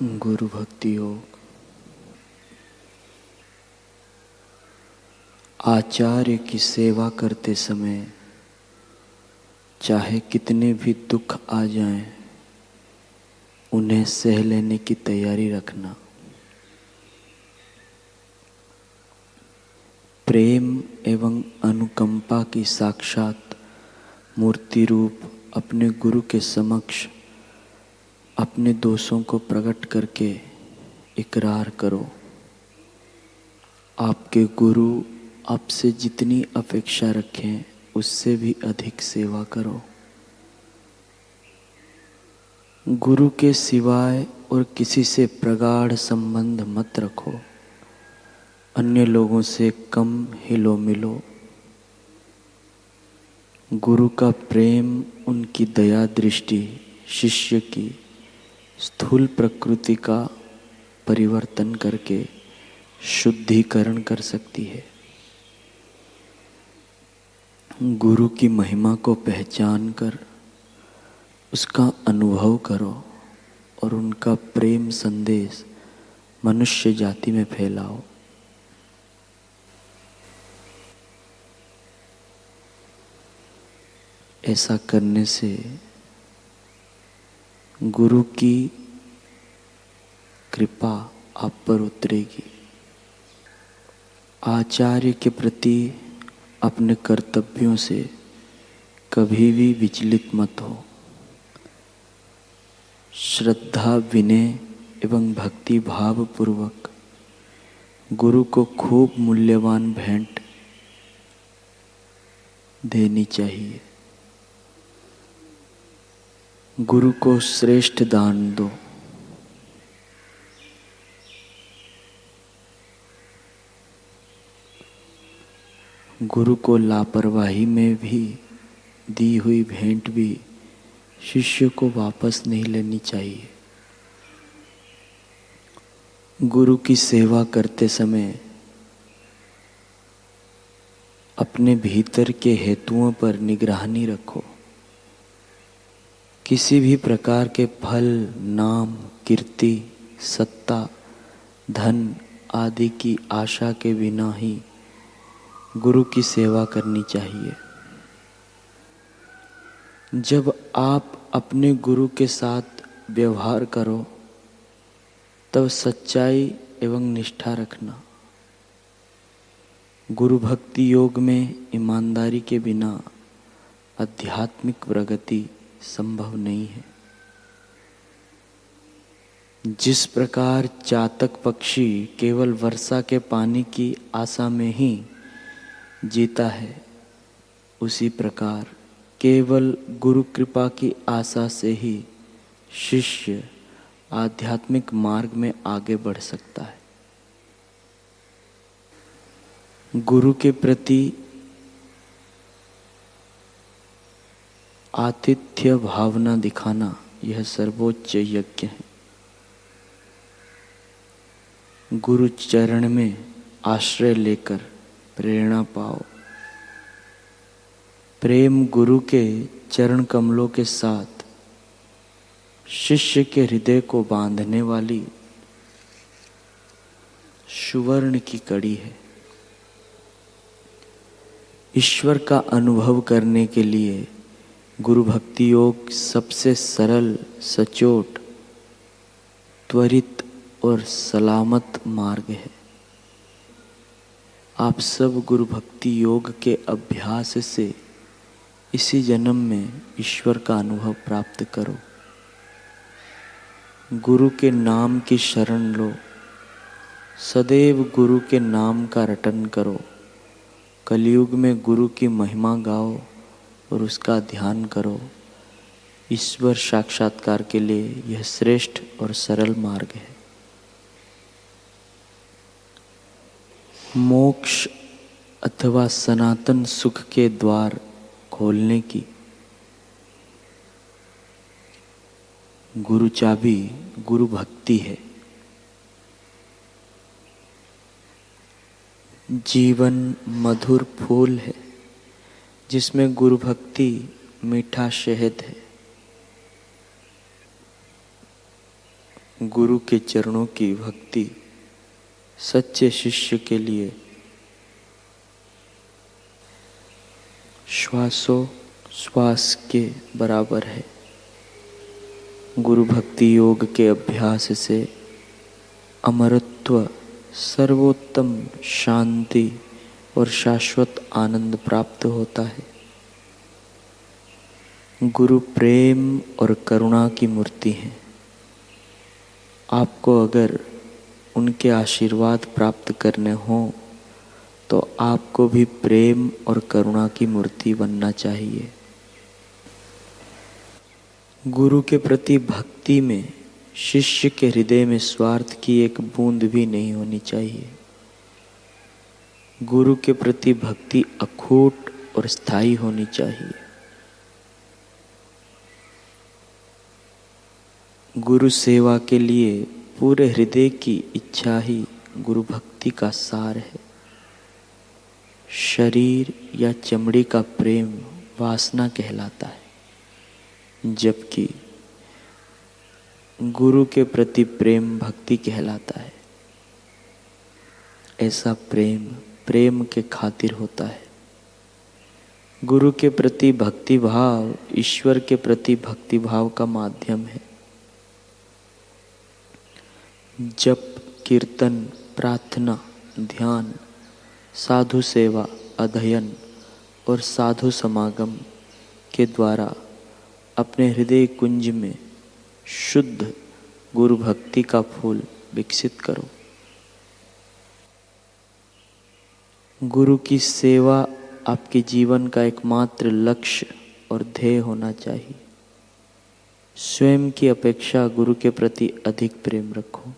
गुरु भक्ति योग। आचार्य की सेवा करते समय चाहे कितने भी दुख आ जाएं, उन्हें सह लेने की तैयारी रखना। प्रेम एवं अनुकंपा की साक्षात मूर्ति रूप अपने गुरु के समक्ष अपने दोषों को प्रकट करके इकरार करो। आपके गुरु आपसे जितनी अपेक्षा रखें उससे भी अधिक सेवा करो। गुरु के सिवाय और किसी से प्रगाढ़ संबंध मत रखो। अन्य लोगों से कम हिलो मिलो। गुरु का प्रेम, उनकी दया दृष्टि शिष्य की स्थूल प्रकृति का परिवर्तन करके शुद्धिकरण कर सकती है। गुरु की महिमा को पहचान कर उसका अनुभव करो और उनका प्रेम संदेश मनुष्य जाति में फैलाओ। ऐसा करने से गुरु की कृपा आप पर उतरेगी। आचार्य के प्रति अपने कर्तव्यों से कभी भी विचलित मत हो। श्रद्धा, विनय एवं भक्ति भाव पूर्वक गुरु को खूब मूल्यवान भेंट देनी चाहिए। गुरु को श्रेष्ठ दान दो। गुरु को लापरवाही में भी दी हुई भेंट भी शिष्य को वापस नहीं लेनी चाहिए। गुरु की सेवा करते समय अपने भीतर के हेतुओं पर निगरानी रखो। किसी भी प्रकार के फल, नाम, कीर्ति, सत्ता, धन आदि की आशा के बिना ही गुरु की सेवा करनी चाहिए। जब आप अपने गुरु के साथ व्यवहार करो तब सच्चाई एवं निष्ठा रखना। गुरु भक्ति योग में ईमानदारी के बिना आध्यात्मिक प्रगति संभव नहीं है। जिस प्रकार चातक पक्षी केवल वर्षा के पानी की आशा में ही जीता है, उसी प्रकार केवल गुरु कृपा की आशा से ही शिष्य आध्यात्मिक मार्ग में आगे बढ़ सकता है। गुरु के प्रति आतिथ्य भावना दिखाना यह सर्वोच्च यज्ञ है। गुरु चरण में आश्रय लेकर प्रेरणा पाओ। प्रेम गुरु के चरण कमलों के साथ शिष्य के हृदय को बांधने वाली सुवर्ण की कड़ी है। ईश्वर का अनुभव करने के लिए गुरु भक्ति योग सबसे सरल, सचोट, त्वरित और सलामत मार्ग है। आप सब गुरु भक्ति योग के अभ्यास से इसी जन्म में ईश्वर का अनुभव प्राप्त करो। गुरु के नाम की शरण लो। सदैव गुरु के नाम का रटन करो। कलयुग में गुरु की महिमा गाओ और उसका ध्यान करो। ईश्वर साक्षात्कार के लिए यह श्रेष्ठ और सरल मार्ग है। मोक्ष अथवा सनातन सुख के द्वार खोलने की गुरु चाबी गुरु भक्ति है। जीवन मधुर फूल है जिसमें गुरु भक्ति मीठा शहद है। गुरु के चरणों की भक्ति सच्चे शिष्य के लिए श्वासोश्वास के बराबर है। गुरु भक्ति योग के अभ्यास से अमरत्व, सर्वोत्तम शांति और शाश्वत आनंद प्राप्त होता है। गुरु प्रेम और करुणा की मूर्ति हैं। आपको अगर उनके आशीर्वाद प्राप्त करने हों तो आपको भी प्रेम और करुणा की मूर्ति बनना चाहिए। गुरु के प्रति भक्ति में शिष्य के हृदय में स्वार्थ की एक बूंद भी नहीं होनी चाहिए। गुरु के प्रति भक्ति अखूट और स्थायी होनी चाहिए। गुरु सेवा के लिए पूरे हृदय की इच्छा ही गुरु भक्ति का सार है। शरीर या चमड़ी का प्रेम वासना कहलाता है, जबकि गुरु के प्रति प्रेम भक्ति कहलाता है। ऐसा प्रेम प्रेम के खातिर होता है। गुरु के प्रति भक्ति भाव ईश्वर के प्रति भक्ति भाव का माध्यम है। जप, कीर्तन, प्रार्थना, ध्यान, साधु सेवा, अध्ययन और साधु समागम के द्वारा अपने हृदय कुंज में शुद्ध गुरु भक्ति का फूल विकसित करो। गुरु की सेवा आपके जीवन का एकमात्र लक्ष्य और ध्येय होना चाहिए। स्वयं की अपेक्षा गुरु के प्रति अधिक प्रेम रखो।